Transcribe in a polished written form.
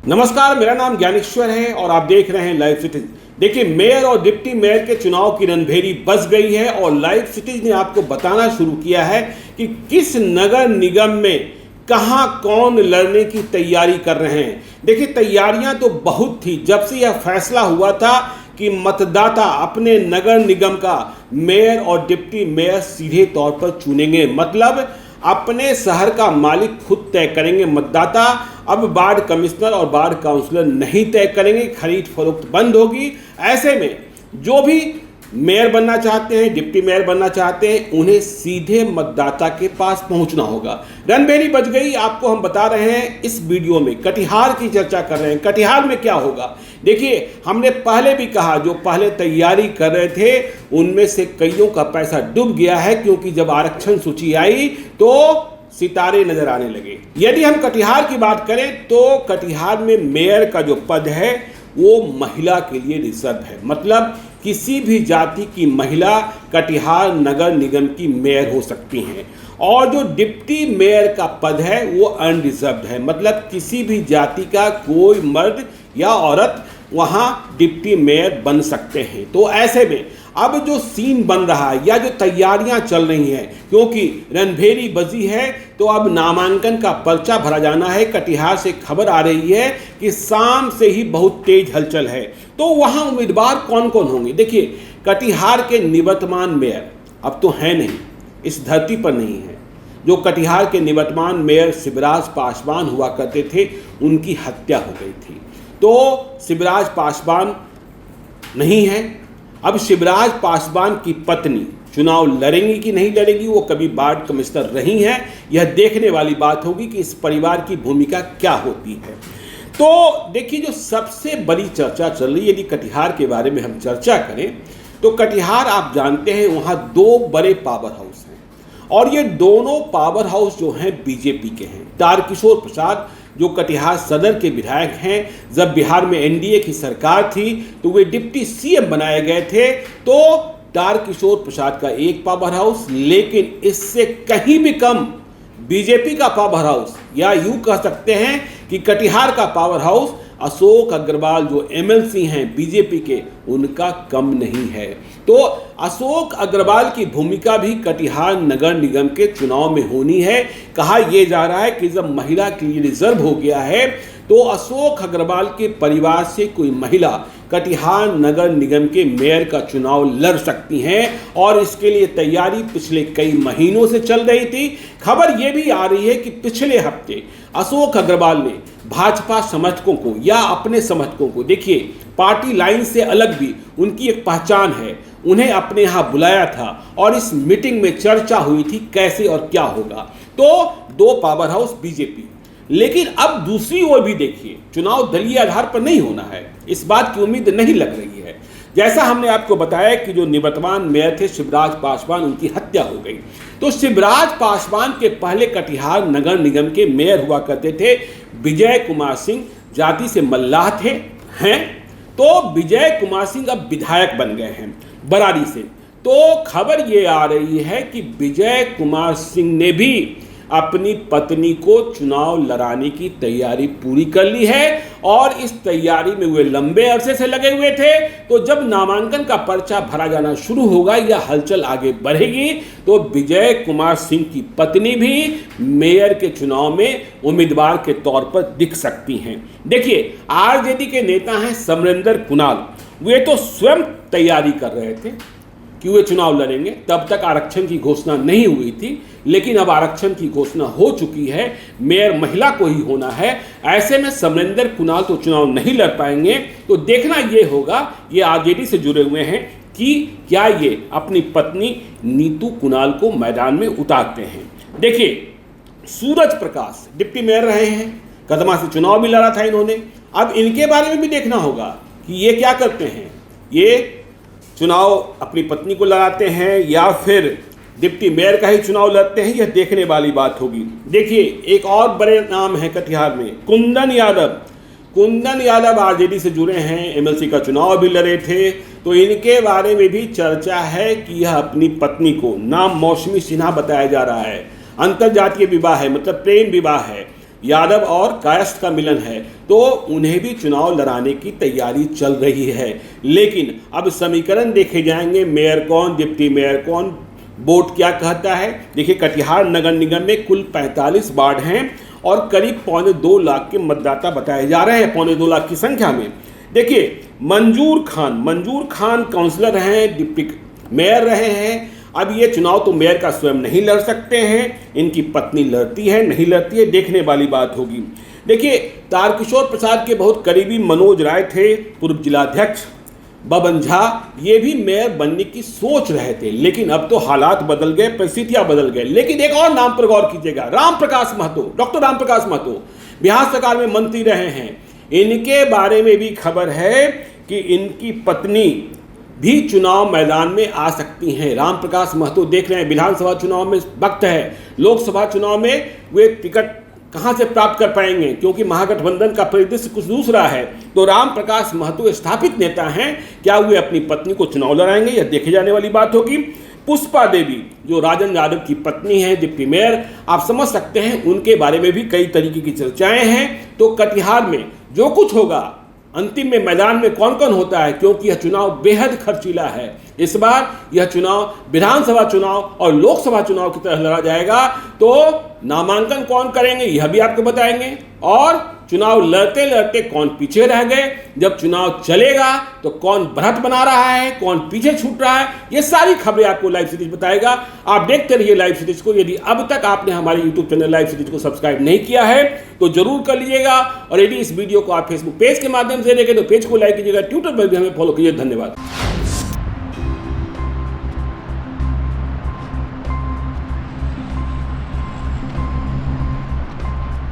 नमस्कार, मेरा नाम ज्ञानेश्वर है और आप देख रहे हैं लाइव सिटीज। देखिए, मेयर और डिप्टी मेयर के चुनाव की रणभेरी बज गई है और लाइव सिटीज ने आपको बताना शुरू किया है कि किस नगर निगम में कहां कौन लड़ने की तैयारी कर रहे हैं। देखिए, तैयारियां तो बहुत थी। जब से यह फैसला हुआ था कि मतदाता अपने नगर निगम का मेयर और डिप्टी मेयर सीधे तौर पर चुनेंगे, मतलब अपने शहर का मालिक खुद तय करेंगे। मतदाता अब वार्ड कमिश्नर और वार्ड काउंसलर नहीं तय करेंगे, खरीद फरोख्त बंद होगी। ऐसे में जो भी मेयर बनना चाहते हैं, डिप्टी मेयर बनना चाहते हैं, उन्हें सीधे मतदाता के पास पहुंचना होगा। रणभेरी बज गई, आपको हम बता रहे हैं इस वीडियो में। कटिहार की चर्चा कर रहे हैं। कटिहार में क्या होगा? देखिए, हमने पहले भी कहा, जो पहले तैयारी कर रहे थे उनमें से कईयों का पैसा डूब गया है, क्योंकि जब आरक्षण सूची आई तो सितारे नजर आने लगे। यदि हम कटिहार की बात करें तो कटिहार में मेयर का जो पद है वो महिला के लिए रिजर्व है, मतलब किसी भी जाति की महिला कटिहार नगर निगम की मेयर हो सकती हैं। और जो डिप्टी मेयर का पद है वो अनरिजर्व्ड है, मतलब किसी भी जाति का कोई मर्द या औरत वहाँ डिप्टी मेयर बन सकते हैं। तो ऐसे में अब जो सीन बन रहा है या जो तैयारियां चल रही हैं, क्योंकि रणभेरी बजी है तो अब नामांकन का पर्चा भरा जाना है। कटिहार से खबर आ रही है कि शाम से ही बहुत तेज हलचल है। तो वहां उम्मीदवार कौन कौन होंगे? देखिए, कटिहार के निवर्तमान मेयर अब तो हैं नहीं, इस धरती पर नहीं है। जो कटिहार के निवर्तमान मेयर शिवराज पासवान हुआ करते थे, उनकी हत्या हो गई थी। तो शिवराज पासवान नहीं है। अब शिवराज पासवान की पत्नी चुनाव लड़ेंगी कि नहीं लड़ेंगी, वो कभी वार्ड कमिश्नर रही हैं। यह देखने वाली बात होगी कि इस परिवार की भूमिका क्या होती है। तो देखिए, जो सबसे बड़ी चर्चा चल रही है, यदि कटिहार के बारे में हम चर्चा करें तो कटिहार आप जानते हैं वहाँ दो बड़े पावर हाउस हैं और ये दोनों पावर हाउस जो हैं बीजेपी के हैं। तारकिशोर प्रसाद जो कटिहार सदर के विधायक हैं, जब बिहार में एनडीए की सरकार थी तो वे डिप्टी सीएम बनाए गए थे। तो तारकिशोर प्रसाद का एक पावर हाउस, लेकिन इससे कहीं भी कम बीजेपी का पावर हाउस, या यूं कह सकते हैं कि कटिहार का पावर हाउस अशोक अग्रवाल जो एमएलसी हैं बीजेपी के, उनका कम नहीं है। तो अशोक अग्रवाल की भूमिका भी कटिहार नगर निगम के चुनाव में होनी है। कहा यह जा रहा है कि जब महिला के लिए रिजर्व हो गया है तो अशोक अग्रवाल के परिवार से कोई महिला कटिहार नगर निगम के मेयर का चुनाव लड़ सकती हैं और इसके लिए तैयारी पिछले कई महीनों से चल रही थी। खबर यह भी आ रही है कि पिछले हफ्ते अशोक अग्रवाल ने भाजपा समर्थकों को या अपने समर्थकों को, देखिए पार्टी लाइन से अलग भी उनकी एक पहचान है, उन्हें अपने यहाँ बुलाया था और इस मीटिंग में चर्चा हुई थी कैसे और क्या होगा। तो दो पावर हाउस बीजेपी, लेकिन अब दूसरी ओर भी देखिए, चुनाव दलीय आधार पर नहीं होना है, इस बात की उम्मीद नहीं लग रही है। जैसा हमने आपको बताया कि जो निवर्तमान मेयर थे शिवराज पासवान, उनकी हत्या हो गई। तो शिवराज पासवान के पहले कटिहार नगर निगम के मेयर हुआ करते थे विजय कुमार सिंह, जाति से मल्लाह थे हैं। तो विजय कुमार सिंह अब विधायक बन गए हैं बरारी से। तो खबर ये आ रही है कि विजय कुमार सिंह ने भी अपनी पत्नी को चुनाव लड़ाने की तैयारी पूरी कर ली है और इस तैयारी में वे लंबे अरसे से लगे हुए थे। तो जब नामांकन का पर्चा भरा जाना शुरू होगा या हलचल आगे बढ़ेगी तो विजय कुमार सिंह की पत्नी भी मेयर के चुनाव में उम्मीदवार के तौर पर दिख सकती हैं। देखिए, आरजेडी के नेता हैं समरेंद्र कुणाल, वे तो स्वयं तैयारी कर रहे थे कि वे चुनाव लड़ेंगे। तब तक आरक्षण की घोषणा नहीं हुई थी, लेकिन अब आरक्षण की घोषणा हो चुकी है, मेयर महिला को ही होना है। ऐसे में समरेंद्र कुणाल तो चुनाव नहीं लड़ पाएंगे। तो देखना ये होगा, ये आरजेडी से जुड़े हुए हैं, कि क्या ये अपनी पत्नी नीतू कुणाल को मैदान में उतारते हैं। देखिए, सूरज प्रकाश डिप्टी मेयर रहे हैं, कदमा से चुनाव भी लड़ा था इन्होंने। अब इनके बारे में भी देखना होगा कि ये क्या करते हैं, ये चुनाव अपनी पत्नी को लड़ाते हैं या फिर डिप्टी मेयर का ही चुनाव लड़ते हैं, यह देखने वाली बात होगी। देखिए, एक और बड़े नाम है कटिहार में, कुंदन यादव। कुंदन यादव आरजेडी से जुड़े हैं, एमएलसी का चुनाव भी लड़े थे। तो इनके बारे में भी चर्चा है कि यह अपनी पत्नी को, नाम मौसमी सिन्हा बताया जा रहा है, अंतरजातीय विवाह है, मतलब प्रेम विवाह है, यादव और कायस्थ का मिलन है, तो उन्हें भी चुनाव लड़ाने की तैयारी चल रही है। लेकिन अब समीकरण देखे जाएंगे, मेयर कौन, डिप्टी मेयर कौन, वोट क्या कहता है। देखिए, कटिहार नगर निगम में कुल 45 वार्ड हैं और करीब 2.25 लाख के मतदाता बताए जा रहे हैं, 2.25 लाख की संख्या में। देखिए, मंजूर खान काउंसलर हैं, डिप्टी मेयर रहे हैं। अब ये चुनाव तो मेयर का स्वयं नहीं लड़ सकते हैं, इनकी पत्नी लड़ती है, नहीं लड़ती है, देखने वाली बात होगी। देखिए, तारकिशोर प्रसाद के बहुत करीबी मनोज राय थे, पूर्व जिलाध्यक्ष बबन झा, ये भी मेयर बनने की सोच रहे थे, लेकिन अब तो हालात बदल गए, परिस्थितियां बदल गए। लेकिन एक और नाम पर गौर कीजिएगा, राम प्रकाश महतो, डॉक्टर राम प्रकाश महतो बिहार सरकार में मंत्री रहे हैं। इनके बारे में भी खबर है कि इनकी पत्नी भी चुनाव मैदान में आ सकती हैं। राम प्रकाश महतो देख रहे हैं, विधानसभा चुनाव में वक्त है, लोकसभा चुनाव में वे टिकट कहां से प्राप्त कर पाएंगे, क्योंकि महागठबंधन का परिदृश्य कुछ दूसरा है। तो राम प्रकाश महतो स्थापित नेता हैं, क्या वे अपनी पत्नी को चुनाव लड़ाएंगे, यह देखे जाने वाली बात होगी। पुष्पा देवी जो राजन यादव की पत्नी है, डिप्टी मेयर, आप समझ सकते हैं, उनके बारे में भी कई तरीके की चर्चाएं हैं। तो कटिहार में जो कुछ होगा, अंतिम में मैदान में कौन कौन होता है, क्योंकि यह चुनाव बेहद खर्चीला है। इस बार यह चुनाव विधानसभा चुनाव और लोकसभा चुनाव की तरह लड़ा जाएगा। तो नामांकन कौन करेंगे यह भी आपको बताएंगे, और चुनाव लड़ते लड़ते कौन पीछे रह गए, जब चुनाव चलेगा तो कौन बढ़त बना रहा है, कौन पीछे छूट रहा है, ये सारी खबरें आपको लाइव सीरीज बताएगा। आप देखते रहिए लाइव सीरीज को। यदि अब तक आपने हमारे यूट्यूब चैनल लाइव सीरीज को सब्सक्राइब नहीं किया है तो जरूर कर लीजिएगा, और यदि इस वीडियो को आप फेसबुक पेज के माध्यम से देखें तो पेज को लाइक कीजिएगा, ट्विटर पर भी हमें फॉलो कीजिए। धन्यवाद।